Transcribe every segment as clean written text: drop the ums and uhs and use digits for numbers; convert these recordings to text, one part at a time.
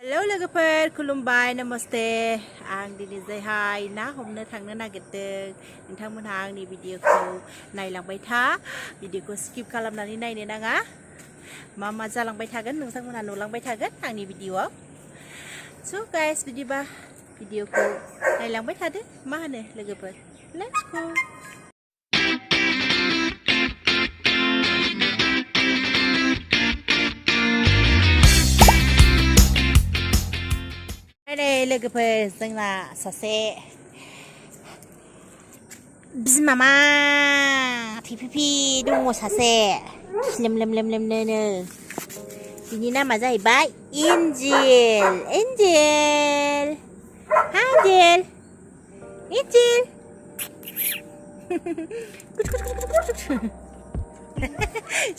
Hello लोगोफोर खुलुमबाय नमस्ते आं दिनै जायहाय ना हमनो थांनो नागिरदों नोंथांमोनहा आंनि भिडिअखौ नायलांबाय था भिडिअखौ स्किप खालामनानै नायनो नाङा मा जालांबाय थागोन नोंथांमोनहा नुलांबाय थागोन आंनि भिडिअआव स' गाइस बिदिबा भिडिअखौ नायलांबाय थादो मा होनो लोगोफोर लेट्स गो लोगोफोर जोंना सासे बिमामा फिफिफि दङ सासे लेमलेमलेमलेमनो बिनि नामा जाहैबाय एन्जेल एन्जेल एन्जेल एन्जेल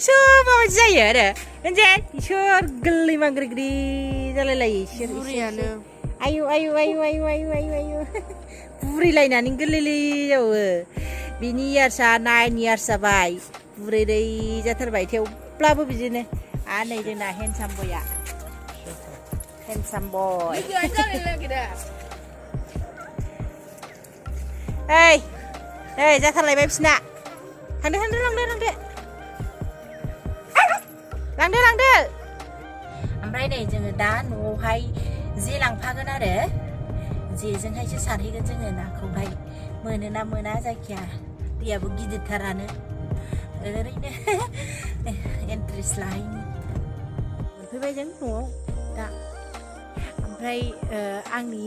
सोर माबायदि जायो आरो एन्जेल सोर गोरलै मांग्रिग्रि जालायलायो सोर आयु आयु आयु आयु आयु आयु आयु बुरैलायनानै गोरलै जावो बिनि इयार्सआ 9 इयार्स जाबाय बुरैरै जाथारबाय थेवब्लाबो बिदिनो आरो नै जोंना हेन्डसाम बयआ हेन्डसाम बय ओइ ओइ जाथारलायबाय बिसिना थांदो ओमफ्राय नै जोङो दा न'आवहाय जे लांफागोन आरो जेजोंहायसो सारहैगोन जोङो नाखौहाय मोनोना मोना जायखिया दैयाबो गिदिरथारानो ओरैनो एन्ट्रेस्ट लाहैनो मोनफैबाय जों न'आव दा ओमफ्राय आंनि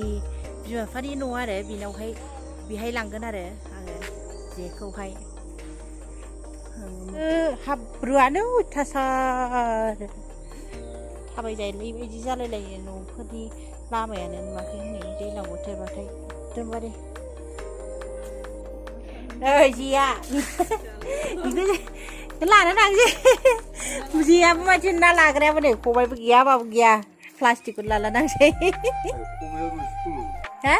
बिमा बिफानि न' आरो बिनावहाय बेहाय लांगोन आरो आङो जेखौहाय हाब्रुआनो अयथासार थाबायजायलै बायदि जालायलायो न'फोरनि लामायानो नुवाखै हनै दैज्लां बोथोरबाथाय एकदमबारे ओइ जेया बेखौ लानो थांसै जेयाबो माथो ना लाग्रायाबो नै खबाइबो गैया माबो गैया प्लास्टिकखौ लाला नांसै हा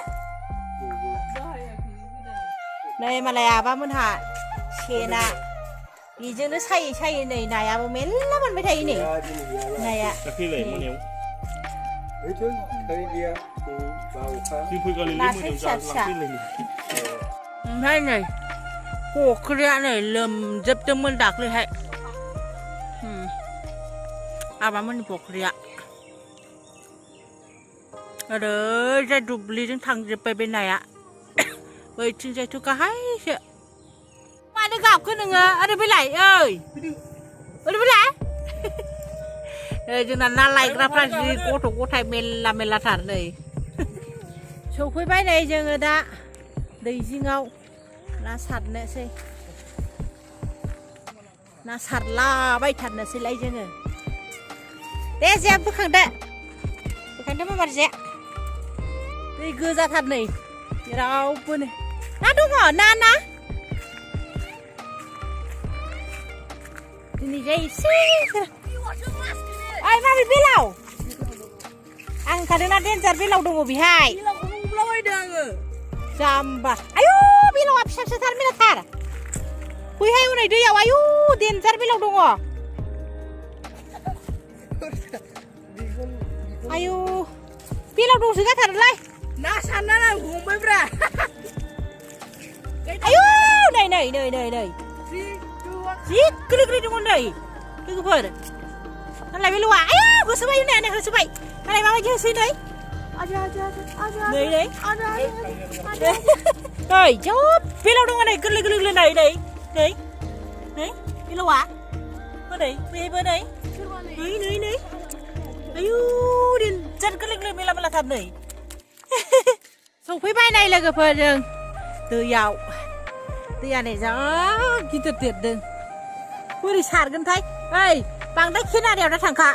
नै मालाय आबामोनहा सेना बेजोंनो सायै नै नायाबो मेल्ला मोनबाय थायो नै नाया ओमफ्राय नै फख्रिया नै लोमजोबदोंमोन दाख्लैहाय आबामोननि फख्रिया ओरैजाय दुब्लिजों थांजोब्बाय बे नाया बैथिंजायथ' गाहायसो मानो गाबखो नोङो ओरै फैलाय ओइ ओरै फैलाय जोंना ना लायग्राफ्रा जि गथ' गथाय मेल्लाथार नै सफैबाय नै जोङो दा दै जिङाव ना सारनोसै ना सारलाबायथारनोसैलाय जोङो दे जे बोखांदो माबार जे दै गोजाथार नै जेरावबो नै ना दङ ना दिनै जाय एसे ओइ माबे बेलाव आं ओंखारदोंना देन्जार बेलाव दङ बेहाय जाम्बा आयु बेलावा फिसाथार मेलाथार बैहाय हनै दैयाव आयु देन्जार बेलाव दङ आयु बेलाव दंसो गाथारलाय ना सानना हमबायब्रा आयु नै जि गोरलै दङ नै लोगोफोर नालाय बेलावा आयु होसोबाय होननायानो होसोबाय नालाय माबायदि होसोयो नै नै ओइ जब बेलाव दङ नै गोरलै नै बेलावा नै बेहायबो नै आयु देन्जार गोरलै मेलाथार नै सफैबाय नै लोगोफोरजों दैया नै जा गिदिर देरदों बोरै सारगोनथाय ओइ बांद्राय खेनारियाव दा थांखा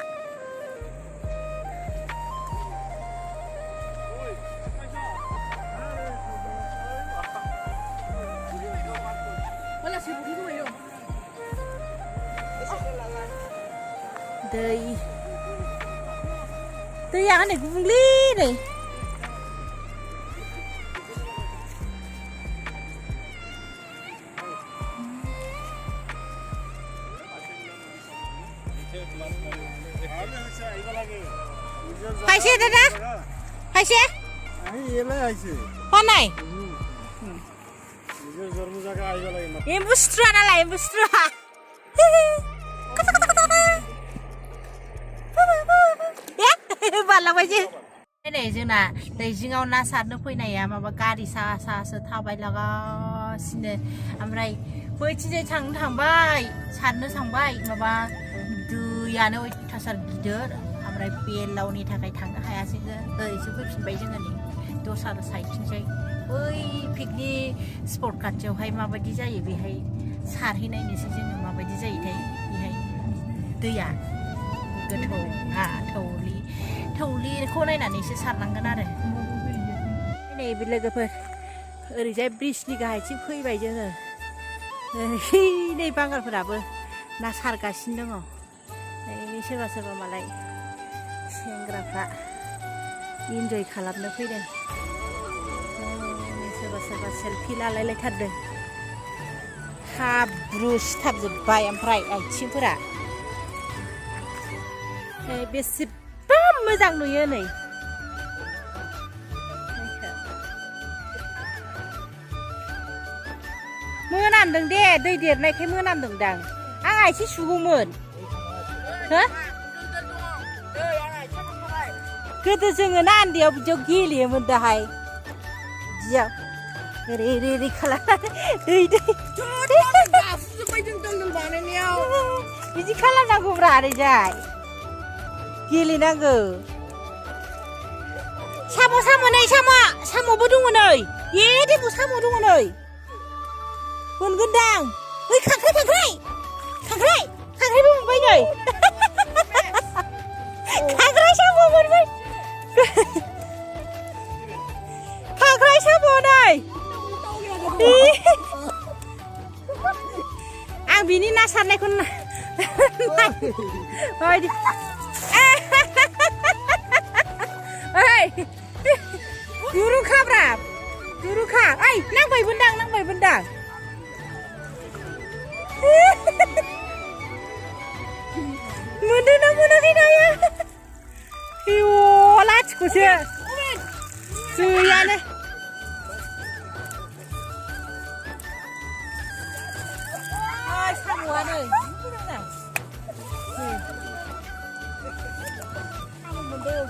दैया हनै गुबुंले नै खायसे दादा खायसे फानाय एम्बु सुथ्रुआ नालाय एम्बु सुथ्रुआ बारलांबायसो नै जोंना दै जिङाव ना सारनो फैनाया माबा गारि सा सासो थाबायलागासिनो ओमफ्राय बैथिंजाय थांबाय सारनो थांबाय माबा दैयानो अयथासार गिदिर ओमफ्राय बेलावनि थाखाय थांनो हायासै ओरैसो फैफिनबाय जोङो नै दस्रा साइडथिंजाय बै पिकनिक स्पट खाथियावहाय माबायदि जायो बेहाय सारहैनायनोसै जोङो माबायदि जायोथाय बेहाय दैया गोथौ थौलिखौ नायनानैसो सारनांगोन आरो नै बे लोगोफोर ओरैजाय ब्रिजनि गाहायथिं फैबाय जोङो नै बांगालफोराबो ना सारगासिनो दङ नै सोरबा मालाय सेंग्राफ्रा इन्जय खालामनो फैदों सोरबा सेलफि लालायलायथारदों हाब्रु सिथाबजोब्बाय ओमफ्राय आथिंफोरा बेसेबा मोजां नुयो नै मोनामदों दे दै देरनायखाय मोनामदोंदां आं आथिं सुगौमोन हो गोदो जोङो ना उन्दैयाव बिदियाव गेलेयोमोन दाहाय बिदियाव ओरै खालामनानै बिदि खालामनांगौब्रा ओरैजाय गेलेनांगौ साम'बो दङ नै देबो साम' दङ नै मोनगोनदां ओइ खांख्राइबो मोनबाय नै खांख्राइ साम' मोनबाय खांख्राइ साम' नै आं बिनि ना सारनायखौ दुरुंखाब्रा दुरुंखा ओइ नांबायबोनदां मोनदोंना मोनाखै नाया लाथिख'सो दैयानो साम'आनो मोनदों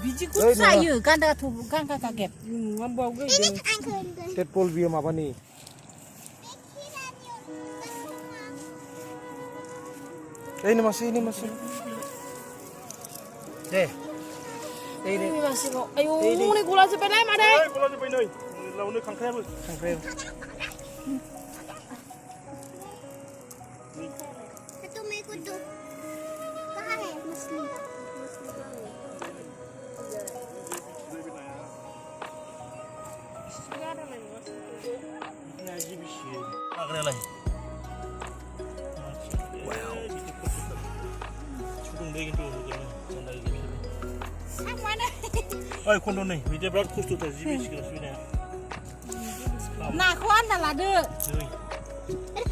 बिदिखौ जायो गान्दा गागेब टेटपल बियो माबानि ini masih deh ini masih kok ayo ini gula sepenai mana gula sepenai lawannya kangkrai itu mengikut tuh pakai muslim Oi, kondo nih, dia berat khusus tuh jadi sini. Nah, kau anda lade.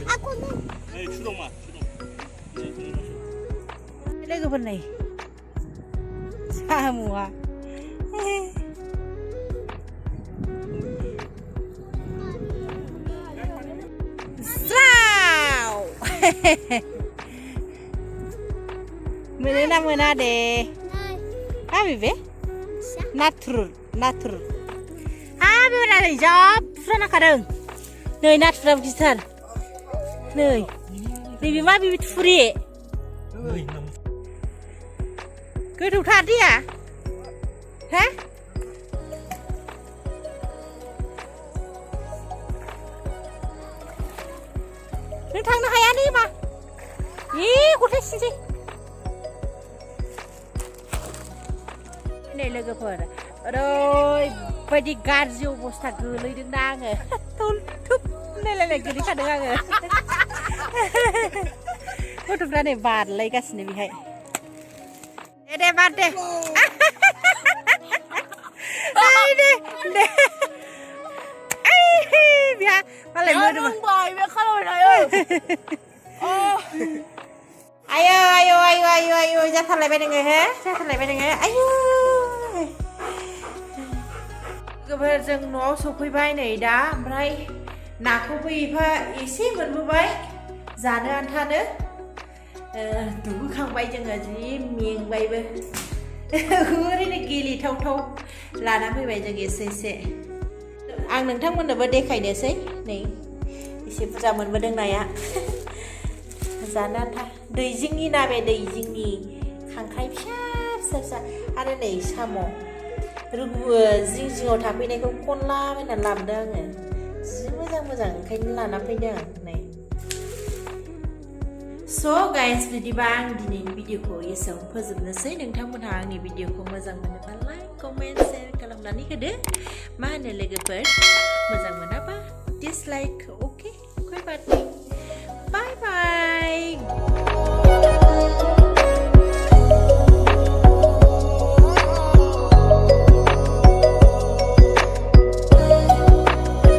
Aku nih. Curung mah, curung. Ini apa nih? Semua. Wow. Mana deh. Apa be? Natur. Apa nih job? Sana kadang. Nih natur besar. Nih. Bibi mah bibi free. Kedua tadi ya? Hah? Ini tang nak ayah ni mah? Ih, kuda sih. नै लोगोफोर ओरैबायदि गाज्रि अबस्था गोलैदोंना आङो थुप नायलायलाय गोलैखादों आङो गथ'फ्रा नै बारलायगासिनो बेहाय दे बार दे दे बिहा मालाय मोदोम बे खालामबाय आयौ आयौ आयौ आयौ आयौ जाथारलायबाय नोङो हो जाथारलायबाय नोङो आयौ लोगोफोर जों न'आव सफैबाय नै दा ओमफ्राय नाखौबो एसे मोनबोबाय जानो आन्थानो दुगैखांबाय जोङो जि मेंबायबो ओरैनो गेलेथावथाव लाना फैबाय जों एसे आं नोंथांमोननोबो देखायनोसै नै एसे बुरजा मोनबोदों नाया जानो आन्था दै जिंनि ना बे दै जिंनि खांख्राइ फिसा आरो नै साम' जिं जिङाव थाफैनायखौ खनलाबायनानै लाबोदों आङो जि मोजां ओंखायनो लाना फैदों नै स' गाइस बिदिबा आं दिनैनि भिडिअखौ एसेयावनो फोजोबनोसै नोंथांमोनहा आंनि भिडिअखौ मोजां मोनोबा लाइक कमेन्ट शेयार खालामनानै होदो मा होनो लोगोफोर मोजां मोनाबा डिसलाइक अके बाय बाय